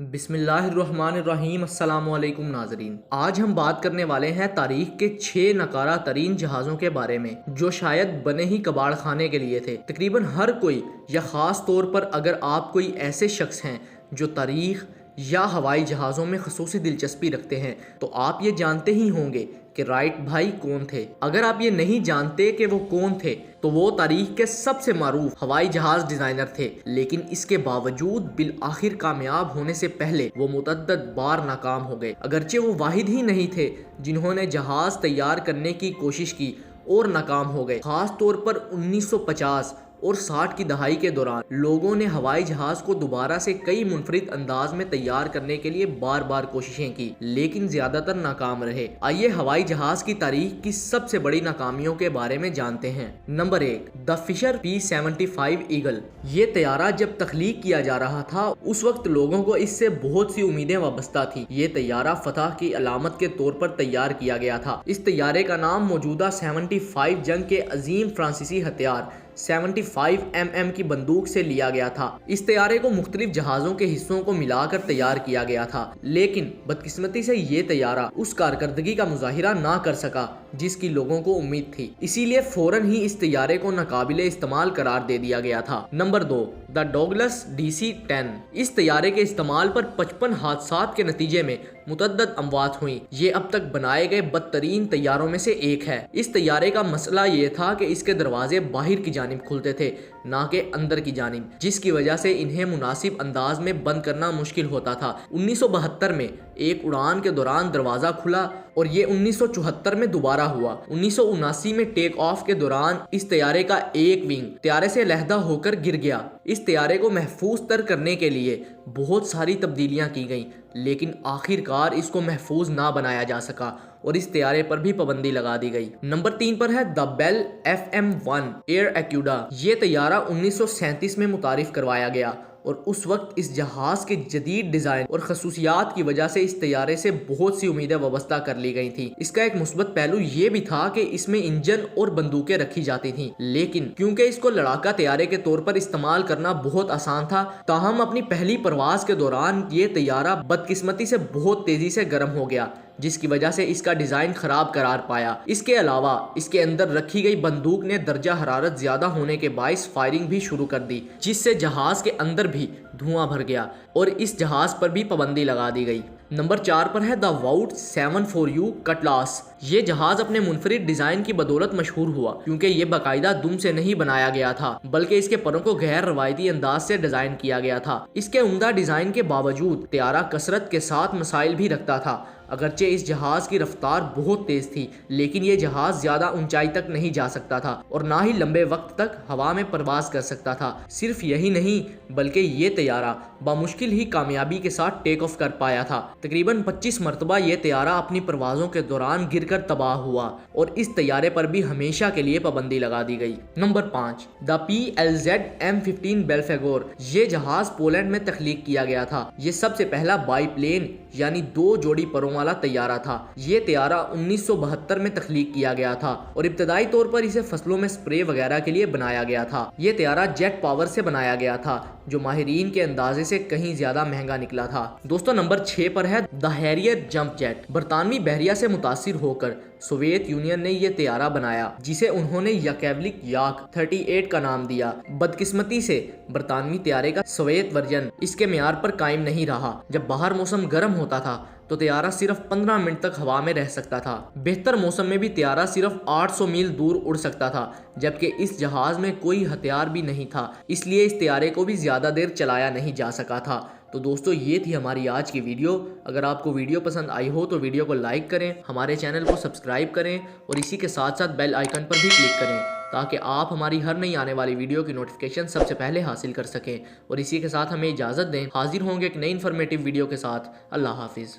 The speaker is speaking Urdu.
بسم اللہ الرحمن الرحیم۔ السلام علیکم ناظرین، آج ہم بات کرنے والے ہیں تاریخ کے 6 ناکارہ ترین جہازوں کے بارے میں جو شاید بنے ہی کباڑ خانے کے لیے تھے۔ تقریباً ہر کوئی یا خاص طور پر اگر آپ کوئی ایسے شخص ہیں جو تاریخ یا ہوائی جہازوں میں خصوصی دلچسپی رکھتے ہیں تو آپ یہ جانتے ہی ہوں گے کہ رائٹ بھائی کون تھے۔ اگر آپ یہ نہیں جانتے کہ وہ کون تھے تو وہ تاریخ کے سب سے معروف ہوائی جہاز ڈیزائنر تھے، لیکن اس کے باوجود بالآخر کامیاب ہونے سے پہلے وہ متعدد بار ناکام ہو گئے۔ اگرچہ وہ واحد ہی نہیں تھے جنہوں نے جہاز تیار کرنے کی کوشش کی اور ناکام ہو گئے۔ خاص طور پر 1950 اور 60 کی دہائی کے دوران لوگوں نے ہوائی جہاز کو دوبارہ سے کئی منفرد انداز میں تیار کرنے کے لیے بار بار کوششیں کی، لیکن زیادہ تر ناکام رہے۔ آئیے ہوائی جہاز کی تاریخ کی سب سے بڑی ناکامیوں کے بارے میں جانتے ہیں۔ نمبر 1، دا فشر P-75 ایگل۔ یہ طیارہ جب تخلیق کیا جا رہا تھا اس وقت لوگوں کو اس سے بہت سی امیدیں وابستہ تھی۔ یہ طیارہ فتح کی علامت کے طور پر تیار کیا گیا تھا۔ اس طیارے کا نام موجودہ 75 جنگ کے عظیم فرانسیسی ہتھیار 75mm کی بندوق سے لیا گیا تھا۔ اس طیارے کو مختلف جہازوں کے حصوں کو ملا کر تیار کیا گیا تھا، لیکن بدقسمتی سے یہ طیارہ اس کارکردگی کا مظاہرہ نہ کر سکا جس کی لوگوں کو امید تھی، اسی لیے فوراً ہی اس طیارے کو ناقابل استعمال قرار دے دیا گیا تھا۔ نمبر 2، دا ڈوگلس DC-10۔ اس طیارے کے استعمال پر 55 حادثات کے نتیجے میں متعدد اموات ہوئیں۔ یہ اب تک بنائے گئے بدترین طیاروں میں سے ایک ہے۔ اس طیارے کا مسئلہ یہ تھا کہ اس کے دروازے باہر کی جانب کھلتے تھے نہ کہ اندر کی جانب، جس کی وجہ سے انہیں مناسب انداز میں بند کرنا مشکل ہوتا تھا۔ 1972 میں ایک اڑان کے دوران دروازہ کھلا اور یہ 1974 میں دوبارہ ہوا۔ 1979 میں ٹیک آف کے دوران اس طیارے کا ایک ونگ طیارے سے علیحدہ ہو کر گر گیا۔ اس طیارے کو محفوظ تر کرنے کے لیے بہت ساری تبدیلیاں کی گئیں، لیکن آخر کار اس کو محفوظ نہ بنایا جا سکا اور اس طیارے پر بھی پابندی لگا دی گئی۔ نمبر 3 پر ہے دا بیل FM-1 ایئر ایکوڈا۔ یہ طیارہ 1937 میں متعارف کروایا گیا اور اس وقت اس جہاز کے جدید ڈیزائن اور خصوصیات کی وجہ سے اس طیارے سے بہت سی امیدیں وابستہ کر لی گئی تھیں۔ اس کا ایک مثبت پہلو یہ بھی تھا کہ اس میں انجن اور بندوقیں رکھی جاتی تھیں، لیکن کیونکہ اس کو لڑاکا طیارے کے طور پر استعمال کرنا بہت آسان تھا، تاہم اپنی پہلی پرواز کے دوران یہ طیارہ بدقسمتی سے بہت تیزی سے گرم ہو گیا، جس کی وجہ سے اس کا ڈیزائن خراب قرار پایا۔ اس کے علاوہ اس کے اندر رکھی گئی بندوق نے درجہ حرارت زیادہ ہونے کے باعث فائرنگ بھی شروع کر دی، جس سے جہاز کے اندر بھی دھواں بھر گیا اور اس جہاز پر بھی پابندی لگا دی گئی۔ نمبر 4 پر ہے دا واؤٹ 74U کٹلاس۔ یہ جہاز اپنے منفرد ڈیزائن کی بدولت مشہور ہوا کیونکہ یہ باقاعدہ دم سے نہیں بنایا گیا تھا بلکہ اس کے پروں کو غیر روایتی انداز سے ڈیزائن کیا گیا تھا۔ اس کے عمدہ ڈیزائن کے باوجود طیارہ کثرت کے ساتھ مسائل بھی رکھتا تھا۔ اگرچہ اس جہاز کی رفتار بہت تیز تھی، لیکن یہ جہاز زیادہ اونچائی تک نہیں جا سکتا تھا اور نہ ہی لمبے وقت تک ہوا میں پرواز کر سکتا تھا۔ صرف یہی نہیں بلکہ یہ طیارہ بامشکل ہی کامیابی کے ساتھ ٹیک آف کر پایا تھا۔ تقریباً 25 مرتبہ یہ طیارہ اپنی پروازوں کے دوران گر کر تباہ ہوا اور اس طیارے پر بھی ہمیشہ کے لیے پابندی لگا دی گئی۔ نمبر 5، دا PLZ M-15 بیلفیگور۔ یہ جہاز پولینڈ میں تخلیق کیا گیا تھا۔ یہ سب سے پہلا بائی پلین یعنی 2 جوڑی پروں والا طیارہ تھا۔ یہ طیارہ 1972 میں تخلیق کیا گیا تھا اور ابتدائی طور پر اسے فصلوں میں سپرے وغیرہ کے لیے بنایا گیا تھا۔ یہ طیارہ جیٹ پاور سے بنایا گیا تھا جو ماہرین کے اندازے سے کہیں زیادہ مہنگا نکلا تھا۔ دوستو نمبر 6 پر ہے دا ہیریئر جمپ جیٹ۔ برطانوی بحریہ سے متاثر ہو کر سوویت یونین نے یہ طیارہ بنایا جسے انہوں نے یاکیولک یاک 38 کا نام دیا۔ بدقسمتی سے برطانوی طیارے کا سوویت ورژن اس کے معیار پر قائم نہیں رہا۔ جب باہر موسم گرم ہوتا تھا تو طیارہ صرف 15 منٹ تک ہوا میں رہ سکتا تھا۔ بہتر موسم میں بھی طیارہ صرف 800 میل دور اڑ سکتا تھا، جبکہ اس جہاز میں کوئی ہتھیار بھی نہیں تھا، اس لیے اس طیارے کو بھی زیادہ دیر چلایا نہیں جا سکا تھا۔ تو دوستو یہ تھی ہماری آج کی ویڈیو۔ اگر آپ کو ویڈیو پسند آئی ہو تو ویڈیو کو لائک کریں، ہمارے چینل کو سبسکرائب کریں اور اسی کے ساتھ ساتھ بیل آئیکن پر بھی کلک کریں تاکہ آپ ہماری ہر نئی آنے والی ویڈیو کی نوٹیفیکیشن سب سے پہلے حاصل کر سکیں۔ اور اسی کے ساتھ ہمیں اجازت دیں، حاضر ہوں گے ایک نئی انفارمیٹیو ویڈیو کے ساتھ۔ اللہ حافظ۔